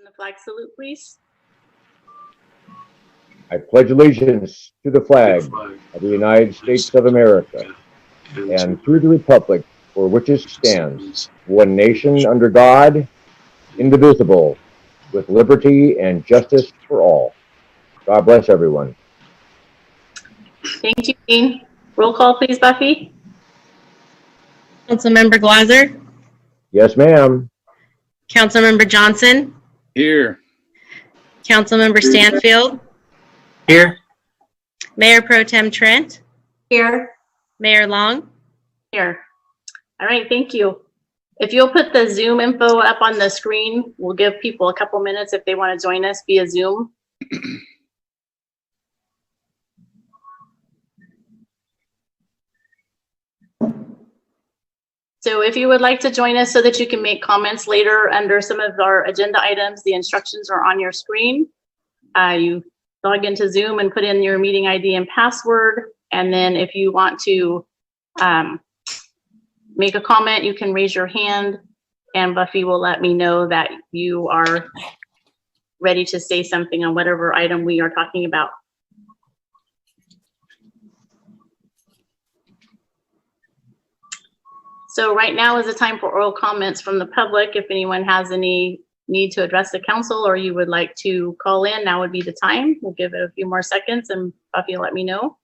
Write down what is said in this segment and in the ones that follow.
And the flag salute, please. I pledge allegiance to the flag of the United States of America and to the republic for which it stands, one nation under God, indivisible, with liberty and justice for all. God bless everyone. Thank you, Dean. Roll call, please, Buffy. Councilmember Glauser, Yes, ma'am. Councilmember Johnson, Here. Councilmember Stanfield, Here. Mayor Pro Tem Trent, Here. Mayor Long. Here. All right, thank you. If you'll put the Zoom info up on the screen, we'll give people a couple minutes if they want to join us via Zoom. So if you would like to join us so that you can make comments later under some of our agenda items, the instructions are on your screen. You log into Zoom and put in your meeting ID and password. And then if you want to make a comment, you can raise your hand and Buffy will let me know that you are ready to say something on whatever item we are talking about. So right now is the time for oral comments from the public. If anyone has any need to address the council or you would like to call in, now would be the time. We'll give it a few more seconds and Buffy will let me know.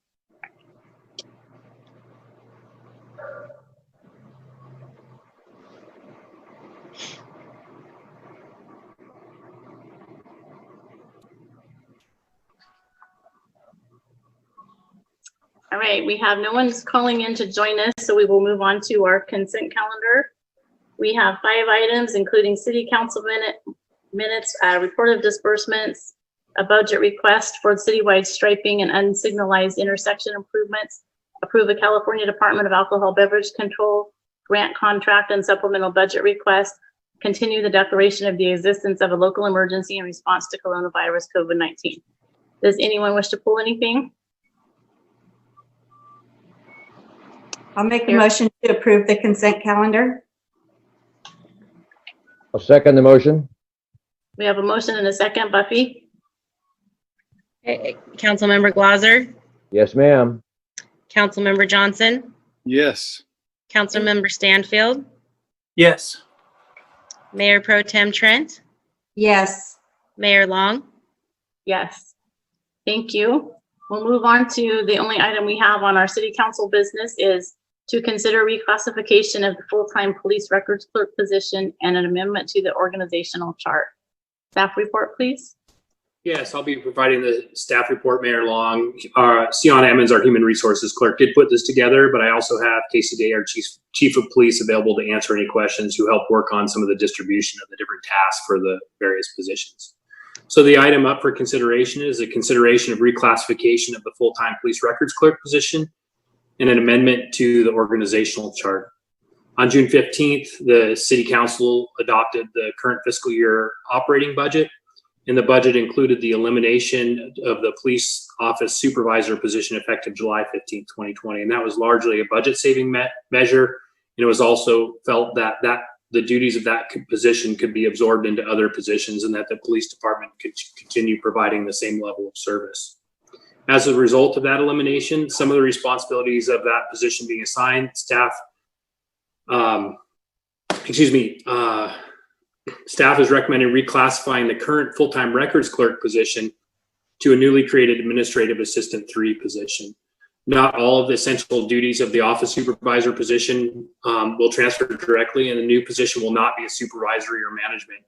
All right, we have no one's calling in to join us, so we will move on to our consent calendar. We have 5 items, including city council minutes, report of disbursements, a budget request for citywide striping and unsignalized intersection improvements, approve a California Department of Alcohol Beverage Control grant contract and supplemental budget request, continue the declaration of the existence of a local emergency in response to coronavirus COVID-19. Does anyone wish to pull anything? I'll make a motion to approve the consent calendar. I'll second the motion. We have a motion and a second. Buffy? Councilmember Glauser, Yes, ma'am. Councilmember Johnson, Yes. Councilmember Stanfield, Yes. Mayor Pro Tem Trent, Yes. Mayor Long. Yes. Thank you. We'll move on to the only item we have on our city council business is to consider reclassification of the full-time police records clerk position and an amendment to the organizational chart. Staff report, please. Yes, I'll be providing the staff report, Mayor Long. Sienna Emmons, our human resources clerk, did put this together, but I also have Casey Day, our chief of police, available to answer any questions, who help work on some of the distribution of the different tasks for the various positions. So the item up for consideration is a consideration of reclassification of the full-time police records clerk position and an amendment to the organizational chart. On June 15th, the City Council adopted the current fiscal year operating budget, and the budget included the elimination of the police office supervisor position effective July 15th, 2020. And that was largely a budget saving measure. And it was also felt that the duties of that position could be absorbed into other positions and that the police department could continue providing the same level of service. As a result of that elimination, some of the responsibilities of that position being assigned, staff is recommending reclassifying the current full-time records clerk position to a newly created administrative assistant 3 position. Not all of the essential duties of the office supervisor position will transfer directly, and the new position will not be a supervisory or management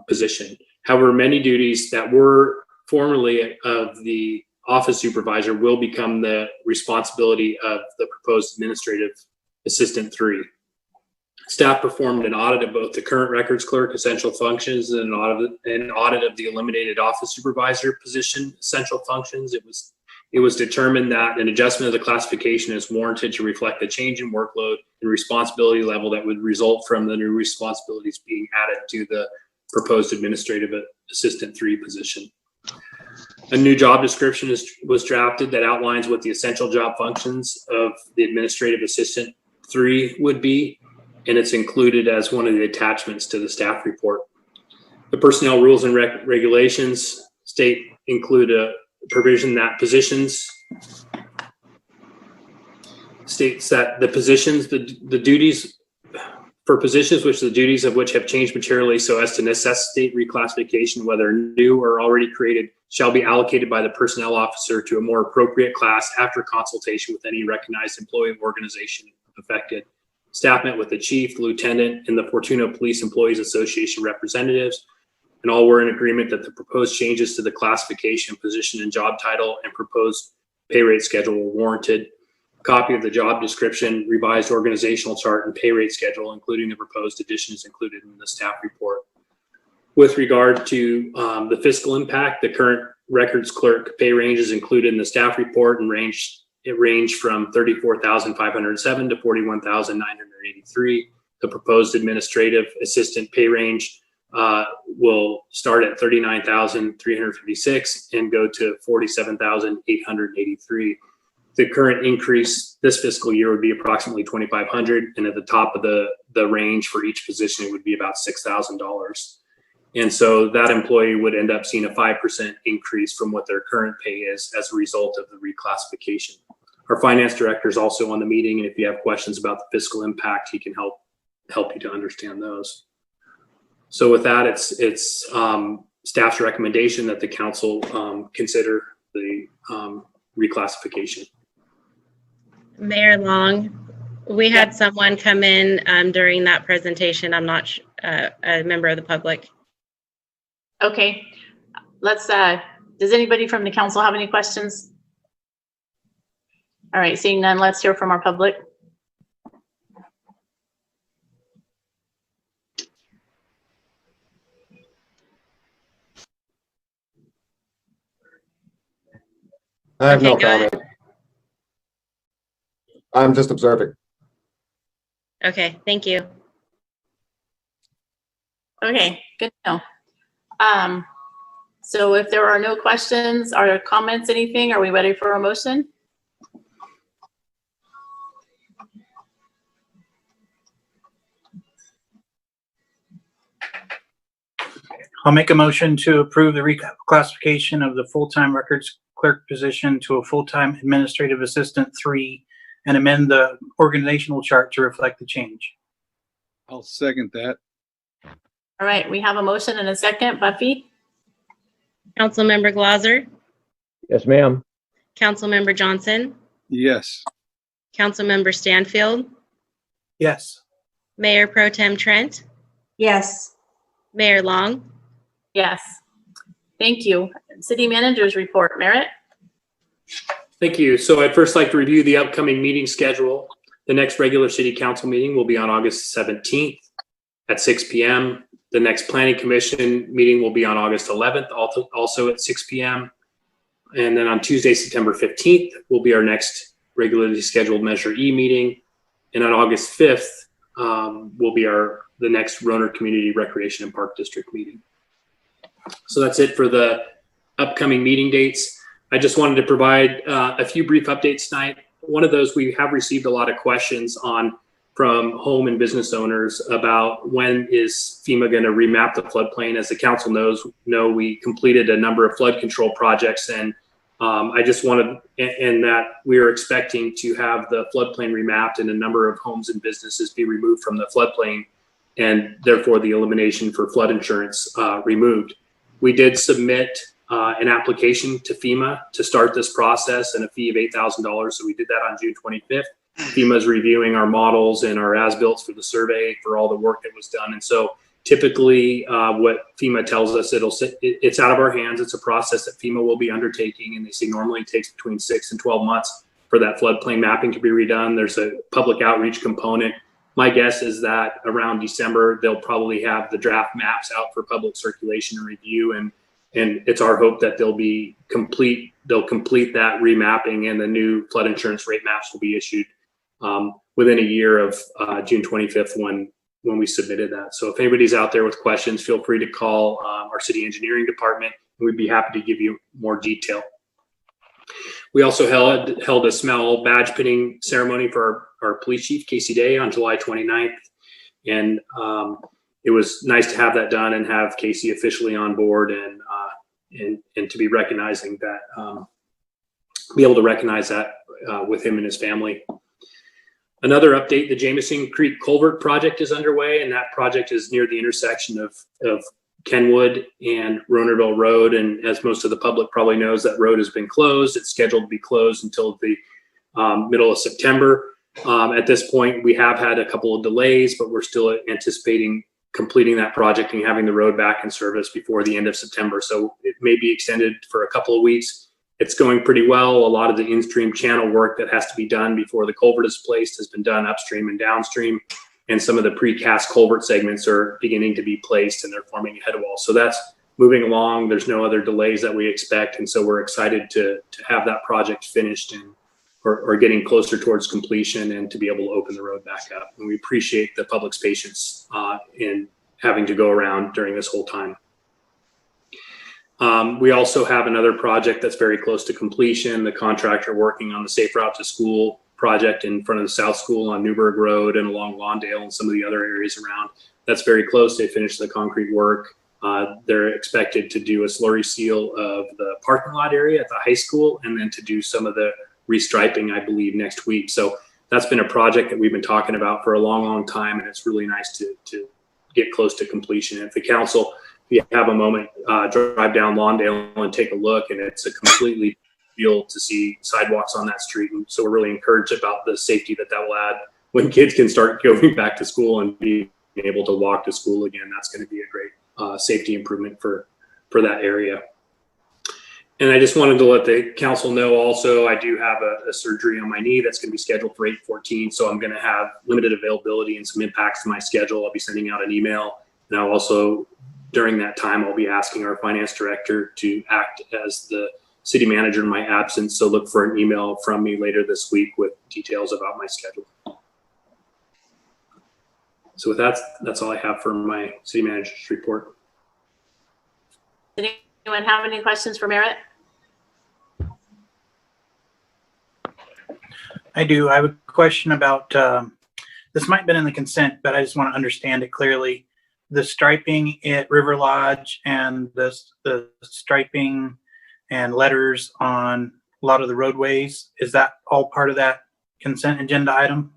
position. However, many duties that were formerly of the office supervisor will become the responsibility of the proposed administrative assistant 3. Staff performed an audit of both the current records clerk essential functions and an audit of the eliminated office supervisor position essential functions. It was determined that an adjustment of the classification is warranted to reflect the change in workload and responsibility level that would result from the new responsibilities being added to the proposed administrative assistant 3 position. A new job description was drafted that outlines what the essential job functions of the administrative assistant 3 would be, and it's included as one of the attachments to the staff report. The personnel rules and regulations include a provision that states that the positions, the duties for positions which the duties of which have changed materially so as to necessitate reclassification, whether new or already created, shall be allocated by the personnel officer to a more appropriate class after consultation with any recognized employee organization affected. Staff met with the chief, lieutenant, and the Fortuna Police Employees Association representatives, and all were in agreement that the proposed changes to the classification, position, and job title and proposed pay rate schedule were warranted. A copy of the job description, revised organizational chart, and pay rate schedule, including the proposed additions, included in the staff report. With regard to the fiscal impact, the current records clerk pay range is included in the staff report and ranged from $34,507 to $41,983. The proposed administrative assistant pay range will start at $39,356 and go to $47,883. The current increase this fiscal year would be approximately $2,500, and at the top of the range for each position, it would be about $6,000. And so that employee would end up seeing a 5% increase from what their current pay is as a result of the reclassification. Our finance director is also on the meeting, and if you have questions about the fiscal impact, he can help you to understand those. So with that, it's staff's recommendation that the council consider the reclassification. Mayor Long, we had someone come in during that presentation. I'm not a member of the public. Okay, let's, does anybody from the council have any questions? All right, seeing none, let's hear from our public. I have no Okay, go ahead. comment. I'm just observing. Okay, thank you. Okay, good to know. So if there are no questions or comments, anything, are we ready for a motion? I'll make a motion to approve the reclassification of the full-time records clerk position to a full-time administrative assistant 3 and amend the organizational chart to reflect the change. I'll second that. All right, we have a motion and a second. Buffy? Councilmember Glauser, Yes, ma'am. Councilmember Johnson, Yes. Councilmember Stanfield, Yes. Mayor Pro Tem Trent, Yes. Mayor Long. Yes. Thank you. City Manager's report. Merritt? Thank you. So I'd first like to review the upcoming meeting schedule. The next regular city council meeting will be on August 17th at 6 p.m. The next planning commission meeting will be on August 11th, also at 6 p.m. And then on Tuesday, September 15th will be our next regularly scheduled Measure E meeting. And on August 5th will be the next Roner Community Recreation and Park District meeting. So that's it for the upcoming meeting dates. I just wanted to provide a few brief updates tonight. One of those, we have received a lot of questions from home and business owners about when is FEMA going to remap the floodplain. As the council knows, we completed a number of flood control projects, and I just wanted, and that we are expecting to have the floodplain remapped and a number of homes and businesses be removed from the floodplain, and therefore the elimination for flood insurance removed. We did submit an application to FEMA to start this process and a fee of $8,000. So we did that on June 25th. FEMA is reviewing our models and our as-built for the survey for all the work that was done. And so typically what FEMA tells us, it's out of our hands. It's a process that FEMA will be undertaking. And they say normally it takes between 6 and 12 months for that floodplain mapping to be redone. There's a public outreach component. My guess is that around December, they'll probably have the draft maps out for public circulation and review. And it's our hope that they'll complete that remapping, and the new flood insurance rate maps will be issued within a year of June 25th when we submitted that. So if anybody's out there with questions, feel free to call our city engineering department, and we'd be happy to give you more detail. We also held a small badge pinning ceremony for our police chief, Casey Day, on July 29th. And it was nice to have that done and have Casey officially on board and to be recognizing that, be able to recognize that with him and his family. Another update, the Jameson Creek Culvert project is underway, and that project is near the intersection of Kenwood and Ronerville Road. And as most of the public probably knows, that road has been closed. It's scheduled to be closed until the middle of September. At this point, we have had a couple of delays, but we're still anticipating completing that project and having the road back in service before the end of September. So it may be extended for a couple of weeks. It's going pretty well. A lot of the in-stream channel work that has to be done before the culvert is placed has been done upstream and downstream. And some of the precast culvert segments are beginning to be placed and they're forming a head wall. So that's moving along. There's no other delays that we expect. And so we're excited to have that project finished and or getting closer towards completion and to be able to open the road back up. And we appreciate the public's patience in having to go around during this whole time. We also have another project that's very close to completion. The contractor working on the Safe Route to School project in front of the South School on Newburgh Road and along Lawndale and some of the other areas around. That's very close. They finished the concrete work. They're expected to do a slurry seal of the parking lot area at the high school and then to do some of the restriping, I believe, next week. So that's been a project that we've been talking about for a long, long time, and it's really nice to get close to completion. And if the council, if you have a moment, drive down Lawndale and take a look, and it's a completely deal to see sidewalks on that street. And so we're really encouraged about the safety that will add when kids can start going back to school and being able to walk to school again. That's going to be a great safety improvement for that area. And I just wanted to let the council know also, I do have a surgery on my knee that's going to be scheduled for 8/14. So I'm going to have limited availability and some impacts to my schedule. I'll be sending out an email. And I'll also, during that time, I'll be asking our finance director to act as the city manager in my absence. So look for an email from me later this week with details about my schedule. So with that, that's all I have for my city manager's report. Did anyone have any questions for Merritt? I do. I have a question about, this might have been in the consent, but I just want to understand it clearly. The striping at River Lodge and the striping and letters on a lot of the roadways, is that all part of that consent agenda item?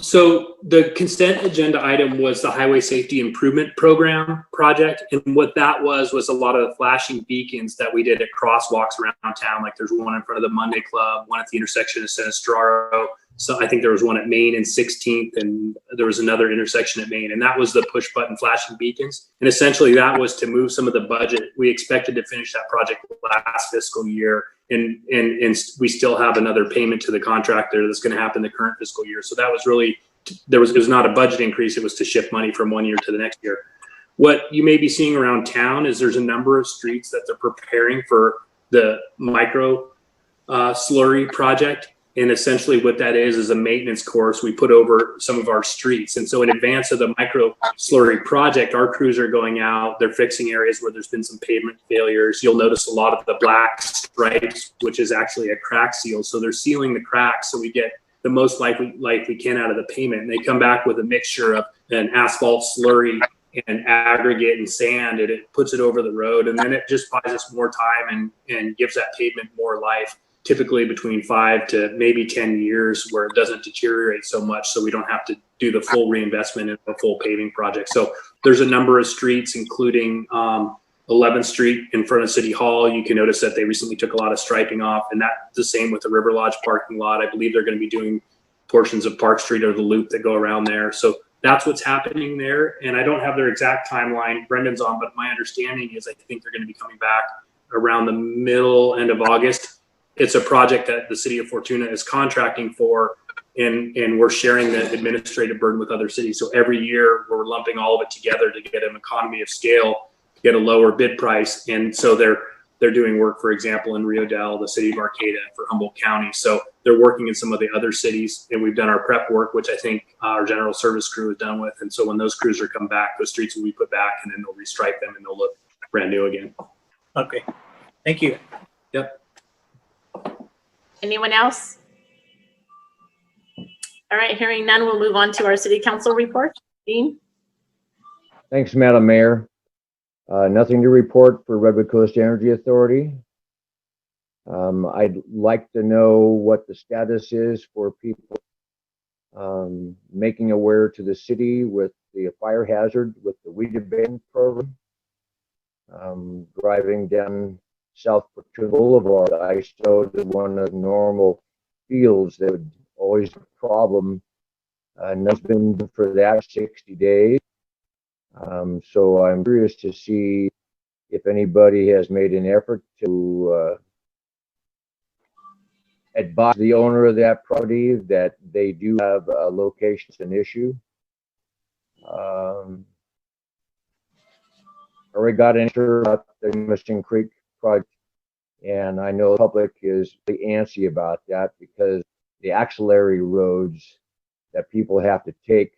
So the consent agenda item was the Highway Safety Improvement Program project. And what that was a lot of the flashing beacons that we did at crosswalks around town. Like there's one in front of the Monday Club, one at the intersection of Sinistraro. So I think there was one at Main and 16th, and there was another intersection at Main, and that was the push button flashing beacons. And essentially that was to move some of the budget. We expected to finish that project last fiscal year. And we still have another payment to the contractor that's going to happen the current fiscal year. So that was really, it was not a budget increase. It was to shift money from one year to the next year. What you may be seeing around town is there's a number of streets that they're preparing for the micro slurry project. And essentially what that is a maintenance course we put over some of our streets. And so in advance of the micro slurry project, our crews are going out, they're fixing areas where there's been some pavement failures. You'll notice a lot of the black stripes, which is actually a crack seal. So they're sealing the cracks so we get the most life we can out of the pavement. And they come back with a mixture of an asphalt slurry and aggregate and sand, and it puts it over the road. And then it just buys us more time and gives that pavement more life. Typically between 5 to maybe 10 years where it doesn't deteriorate so much, so we don't have to do the full reinvestment in a full paving project. So there's a number of streets, including 11th Street in front of City Hall. You can notice that they recently took a lot of striping off, and that's the same with the River Lodge parking lot. I believe they're going to be doing portions of Park Street or the loop that go around there. So that's what's happening there. And I don't have their exact timeline. Brendan's on, but my understanding is I think they're going to be coming back around the end of August. It's a project that the city of Fortuna is contracting for, and we're sharing the administrative burden with other cities. So every year we're lumping all of it together to get an economy of scale, get a lower bid price. And so they're doing work, for example, in Rio Dell, the city of Arcata, for Humboldt County. So they're working in some of the other cities, and we've done our prep work, which I think our general service crew is done with. And so when those crews are come back, those streets will be put back, and then they'll restripe them and they'll look brand new again. Okay, thank you. Yep. Anyone else? All right, hearing none, we'll move on to our city council report. Dean? Thanks, Madam Mayor. Nothing to report for Redwood Coast Energy Authority. I'd like to know what the status is for people making aware to the city with the fire hazard with the weed abatement program. Driving down South Fortuna Boulevard, I showed one of the normal fields that would always be a problem. And that's been for that 60 days. So I'm curious to see if anybody has made an effort to advise the owner of that property that they do have a location an issue. Already got an answer about the Jameson Creek project, and I know the public is really antsy about that because the axillary roads that people have to take,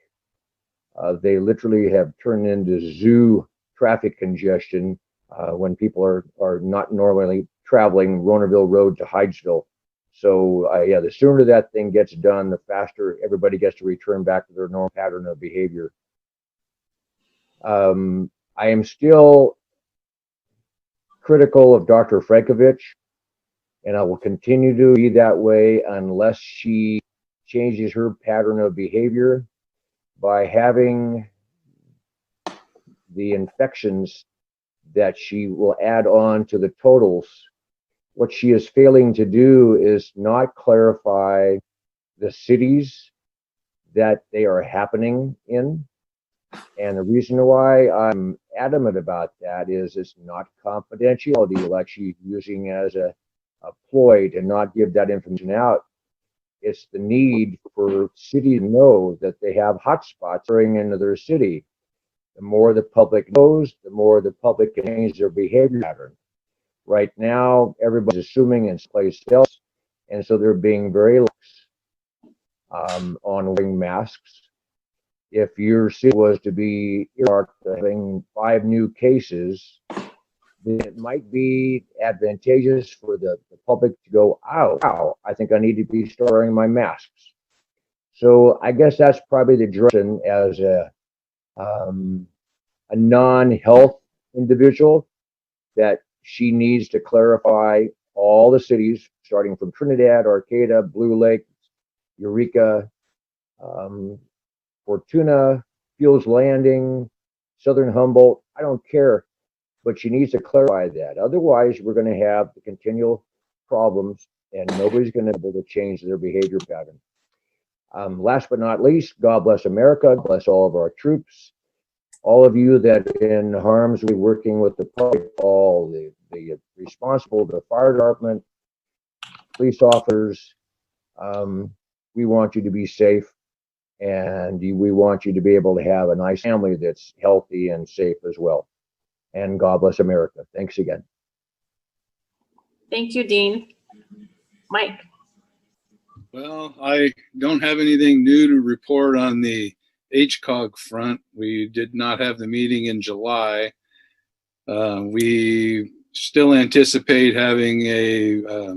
they literally have turned into zoo traffic congestion when people are not normally traveling Ronerville Road to Hydesville. So yeah, the sooner that thing gets done, the faster everybody gets to return back to their normal pattern of behavior. I am still critical of Dr. Frankovich, and I will continue to be that way unless she changes her pattern of behavior by having the infections that she will add on to the totals. What she is failing to do is not clarify the cities that they are happening in. And the reason why I'm adamant about that is it's not confidentiality like she's using as a ploy to not give that information out. It's the need for cities to know that they have hotspots going into their city. The more the public knows, the more the public can change their behavior pattern. Right now, everybody's assuming in place else, and so they're being very lax on wearing masks. If your city was to be earmarked having 5 new cases, then it might be advantageous for the public to go, ow, I think I need to be wearing my masks. So I guess that's probably the direction as a non-health individual that she needs to clarify all the cities, starting from Trinidad, Arcata, Blue Lake, Eureka, Fortuna, Fuels Landing, Southern Humboldt. I don't care, but she needs to clarify that. Otherwise, we're going to have the continual problems, and nobody's going to be able to change their behavior pattern. Last but not least, God bless America. God bless all of our troops. All of you that are in harm's way working with the public, all the responsible, the fire department, police officers, we want you to be safe, and we want you to be able to have a nice family that's healthy and safe as well. And God bless America. Thanks again. Thank you, Dean. Mike. Well, I don't have anything new to report on the HCOG front. We did not have the meeting in July. We still anticipate having a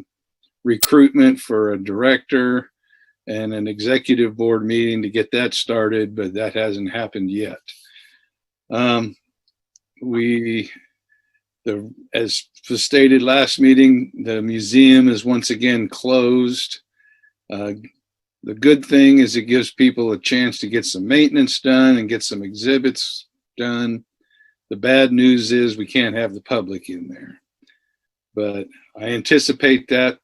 recruitment for a director and an executive board meeting to get that started, but that hasn't happened yet. As stated last meeting, the museum is once again closed. The good thing is it gives people a chance to get some maintenance done and get some exhibits done. The bad news is we can't have the public in there. But I anticipate that.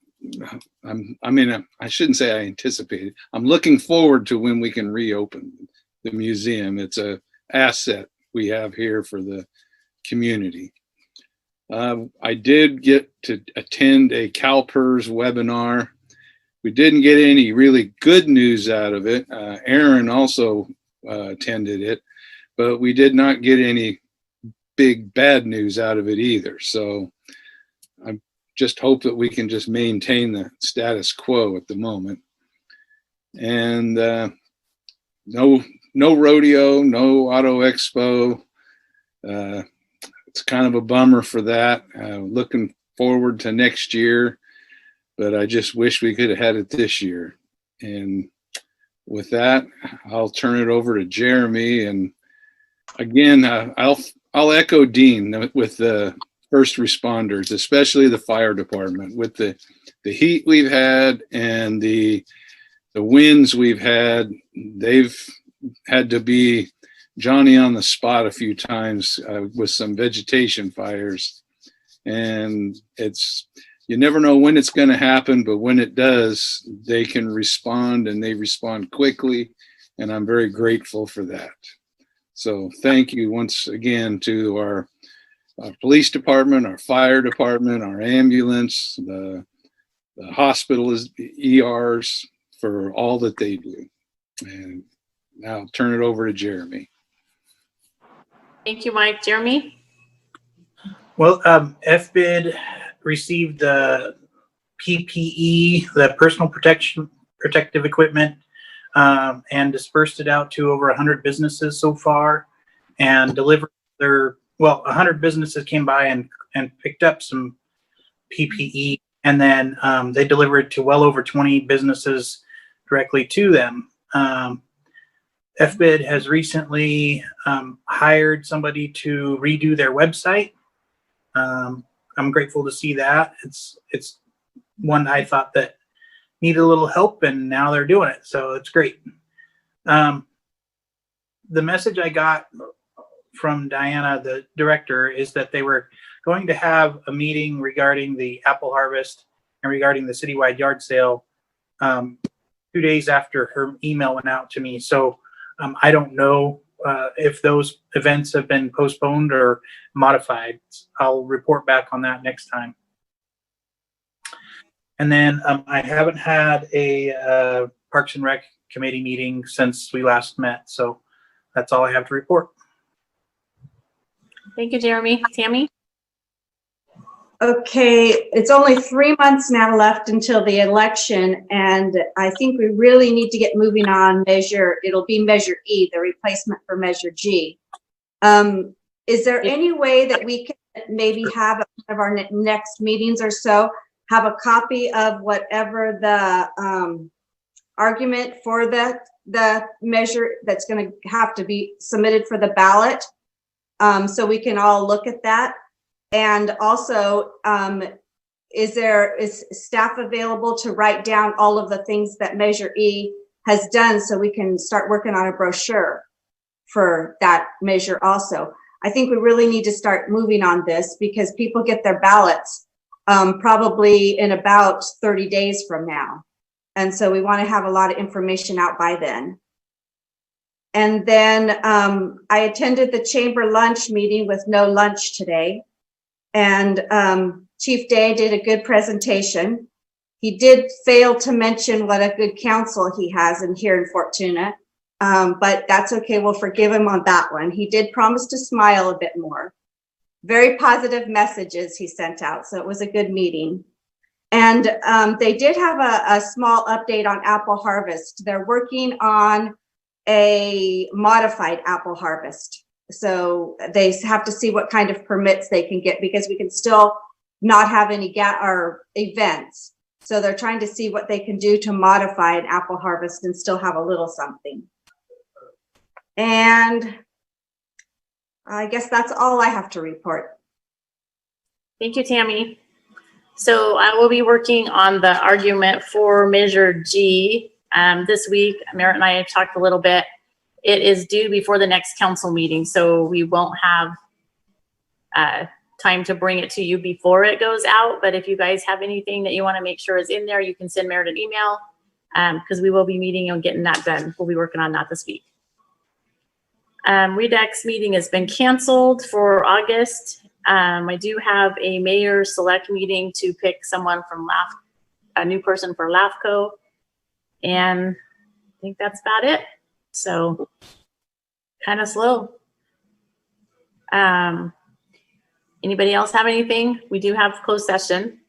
I shouldn't say I anticipate it. I'm looking forward to when we can reopen the museum. It's an asset we have here for the community. I did get to attend a CalPERS webinar. We didn't get any really good news out of it. Aaron also attended it, but we did not get any big bad news out of it either. So I just hope that we can just maintain the status quo at the moment. And no rodeo, no auto expo. It's kind of a bummer for that. Looking forward to next year, but I just wish we could have had it this year. And with that, I'll turn it over to Jeremy, and Again, I'll echo Dean with the first responders, especially the fire department, with the heat we've had and the winds we've had. They've had to be Johnny on the spot a few times with some vegetation fires, and you never know when it's going to happen, but when it does, they can respond, and they respond quickly, and I'm very grateful for that. So thank you once again to our police department, our fire department, our ambulance, the hospitals, ERs, for all that they do. And now I'll turn it over to Jeremy. Thank you, Mike. Jeremy? Well, FBID received the PPE, the personal protective equipment, and dispersed it out to over 100 businesses so far, and delivered 100 businesses came by and picked up some PPE, and then they delivered to well over 20 businesses directly to them. FBID has recently hired somebody to redo their website. I'm grateful to see that. It's one I thought that needed a little help, and now they're doing it, so it's great. The message I got from Diana, the director, is that they were going to have a meeting regarding the apple harvest and regarding the citywide yard sale 2 days after her email went out to me. So I don't know if those events have been postponed or modified. I'll report back on that next time. And then I haven't had a Parks and Rec committee meeting since we last met. So that's all I have to report. Thank you, Jeremy. Tammy? Okay, it's only 3 months now left until the election, and I think we really need to get moving on it'll be Measure E, the replacement for Measure G. Is there any way that we can maybe have at one of our next meetings or so, have a copy of whatever the argument for the measure that's going to have to be submitted for the ballot, so we can all look at that? And also, is staff available to write down all of the things that Measure E has done, so we can start working on a brochure for that measure also? I think we really need to start moving on this, because people get their ballots probably in about 30 days from now. And so we want to have a lot of information out by then. And then I attended the chamber lunch meeting with no lunch today. And Chief Day did a good presentation. He did fail to mention what a good council he has here in Fortuna, but that's okay. We'll forgive him on that one. He did promise to smile a bit more. Very positive messages he sent out, so it was a good meeting. And they did have a small update on apple harvest. They're working on a modified apple harvest. So they have to see what kind of permits they can get, because we can still not have any events. So they're trying to see what they can do to modify an apple harvest and still have a little something. And I guess that's all I have to report. Thank you, Tammy. So I will be working on the argument for Measure G this week. Merritt and I have talked a little bit. It is due before the next council meeting, so we won't have time to bring it to you before it goes out. But if you guys have anything that you want to make sure is in there, you can send Merritt an email, because we will be meeting and getting that done. We'll be working on that this week. REDEX meeting has been canceled for August. I do have a mayor select meeting to pick someone from a new person for LAFCO, and I think that's about it. So kind of slow. Anybody else have anything? We do have closed session.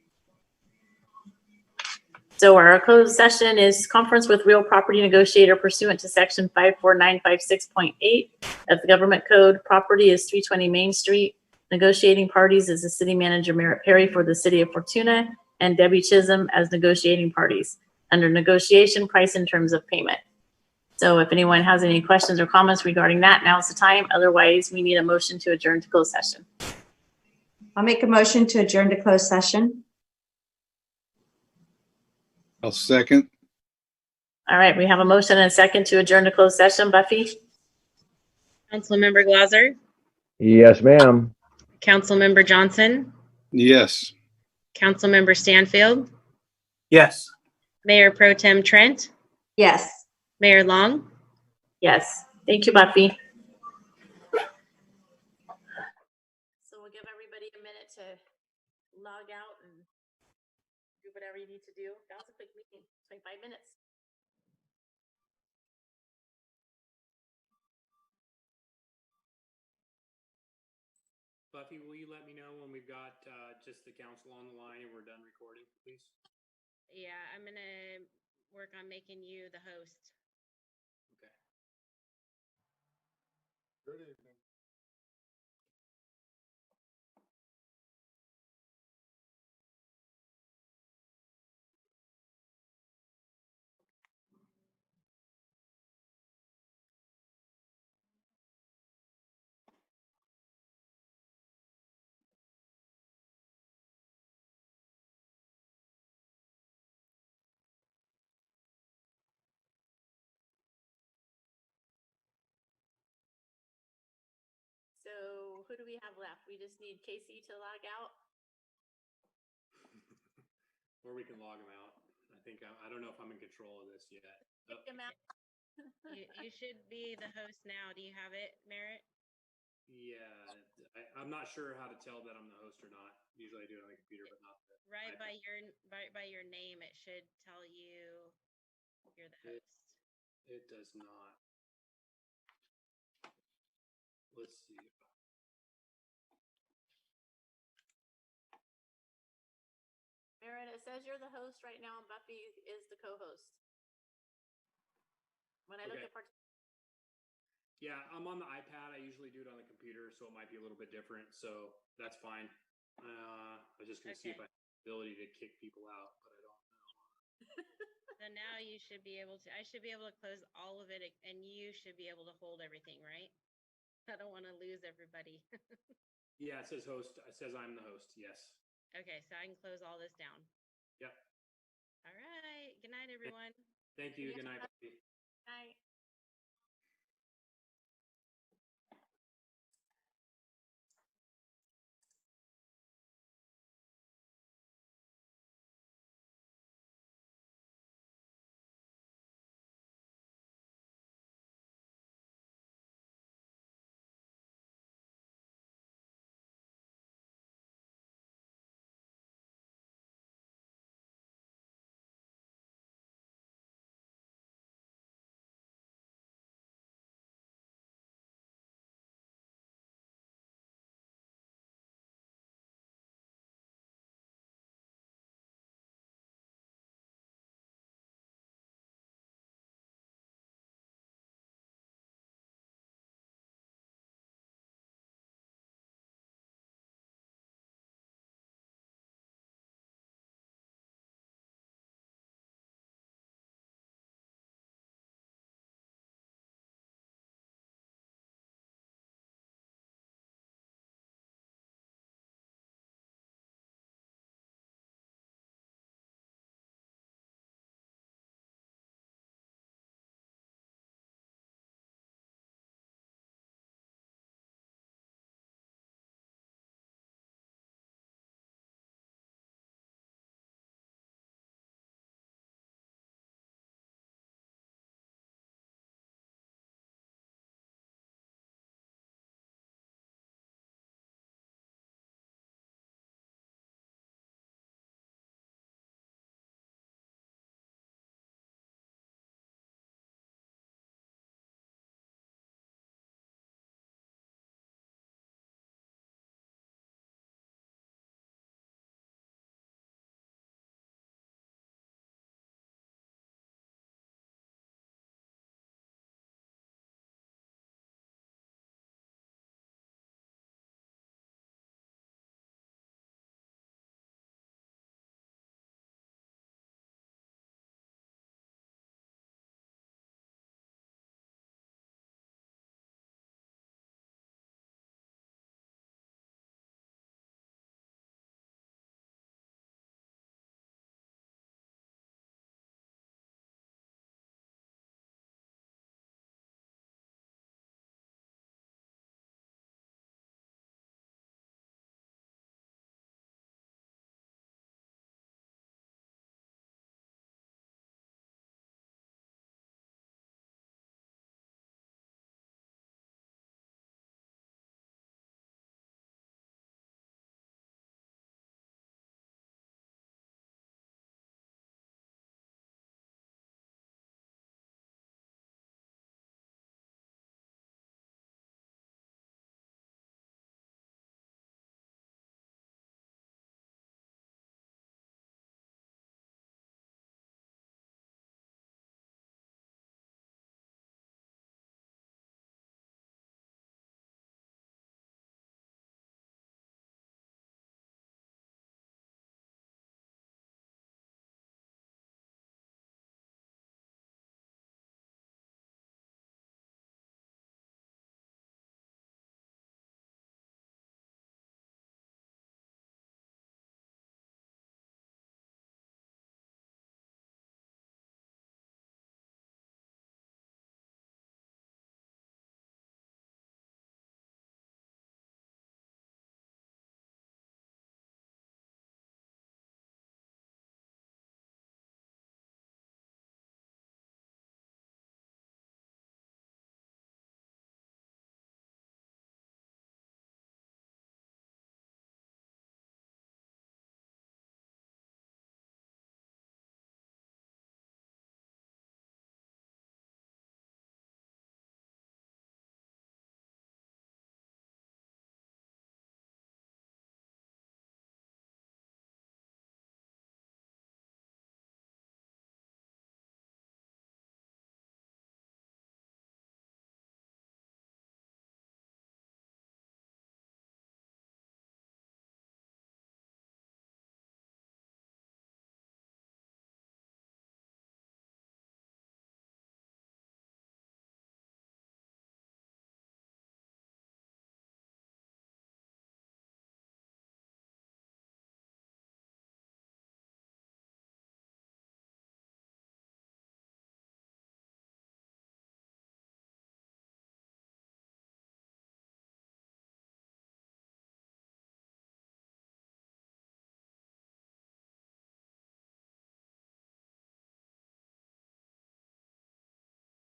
So our closed session is conference with real property negotiator pursuant to section 54956.8 of the government code. Property is 320 Main Street. Negotiating parties is the city manager Merritt Perry for the city of Fortuna and Debbie Chisholm as negotiating parties under negotiation, price, and terms of payment. So if anyone has any questions or comments regarding that, now's the time. Otherwise, we need a motion to adjourn to closed session. I'll make a motion to adjourn to closed session. I'll second. All right, we have a motion and a second to adjourn to closed session. Buffy? Councilmember Glauser, Yes, ma'am. Councilmember Johnson, Yes. Councilmember Stanfield, Yes. Mayor Pro Tem Trent, Yes. Mayor Long. Yes. Thank you, Buffy. So we'll give everybody a minute to log out and do whatever you need to do. That was a quick meeting, 25 minutes. Buffy, will you let me know when we've got just the council on the line and we're done recording, please? Yeah, I'm gonna work on making you the host. Okay. Good evening. So who do we have left? We just need Casey to log out. Or we can log them out. I think I don't know if I'm in control of this yet. Oh, Kick him out. You should be the host now. Do you have it, Merritt? yeah, I'm not sure how to tell that I'm the host or not. Usually I do it on the computer, but not the Right iPad. by your name, it should tell you you're the host. It does not. Let's see. Merritt, it says you're the host right now and Buffy is the co-host. When I look Okay. at Yeah, I'm on the iPad. I usually do it on the computer, so it might be a little bit different. So that's fine. I was just gonna see if I Okay. have the ability to kick people out, but I don't know. So now you should be able to, I should be able to close all of it and you should be able to hold everything, right? I don't want to lose everybody. Yeah, it says host. It says I'm the host. Yes. Okay, so I can close all this down. Yep. All right. Good night, everyone. Thank you. Good night, Buffy. Night.